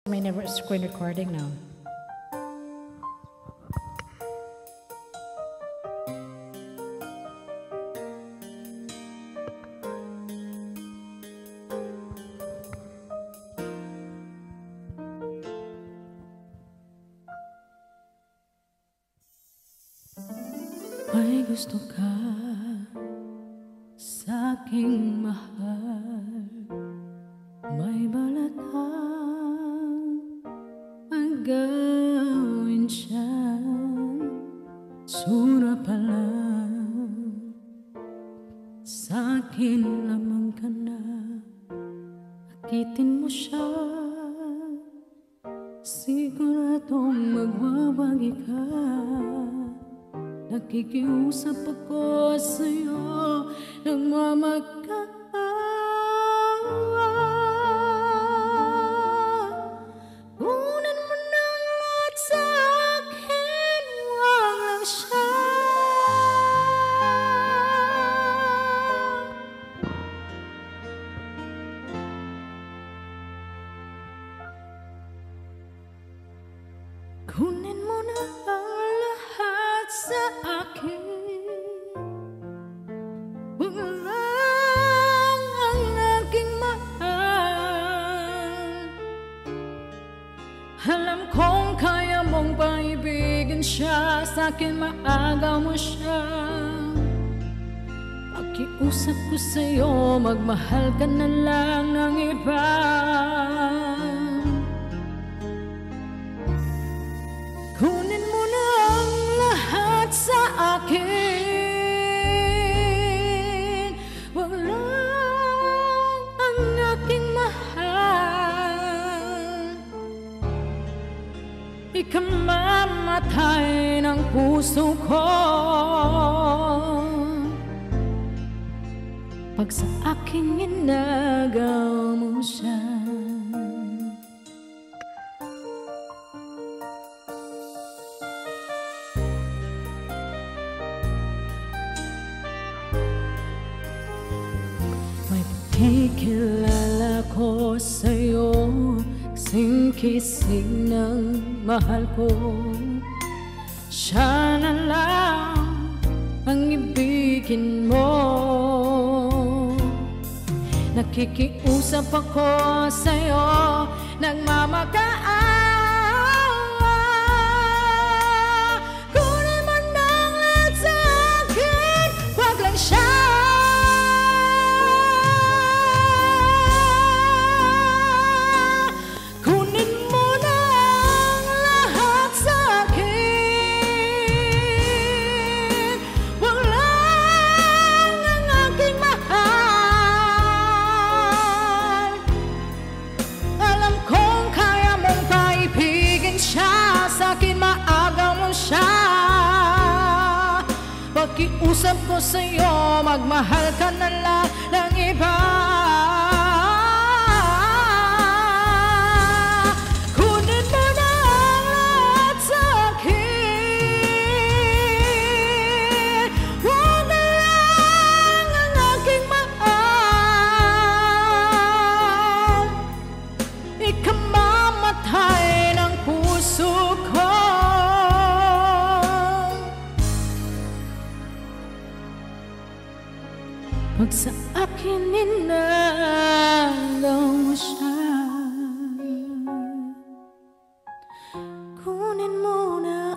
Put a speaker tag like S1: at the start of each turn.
S1: May never screen recording now.
S2: May gusto ka sa aking mahal, may balatang magawin siya. Sura pa lang sa akin lamang ka na, akitin mo siya. Siguradong magwawagi ka. Nakikiusap ako sa'yo, nagmamagkaawa. Kunin mo ng lahat sa akin, wag lang siya. Kunin mo na ang lahat sa akin, wag lang ang aking mahal. Alam kong kaya mong paibigin siya, sa akin maagaw mo siya. Pakiusap ko sa'yo, magmahal ka na lang ng iba. Kunin mo na ang lahat sa akin, wag lang ang aking mahal. Ikamamatay ng puso ko pag sa aking inagaw mo siya. Ikilala ko sa'yo, kasing-kising ng mahal ko. Siya na lang ang ibigin mo. Nakikiusap ako sa'yo, nagmamagkaawa. Kunin mo ng lahat sa akin, wag lang siya. Pakiusap ko sa'yo, magmahal ka na lang ng iba. Kunin mo na ang lahat sa akin, wag na lang ang aking mahal. Ikamamatay ng puso ko pag sa akin inagaw mo siya. Kunin mo na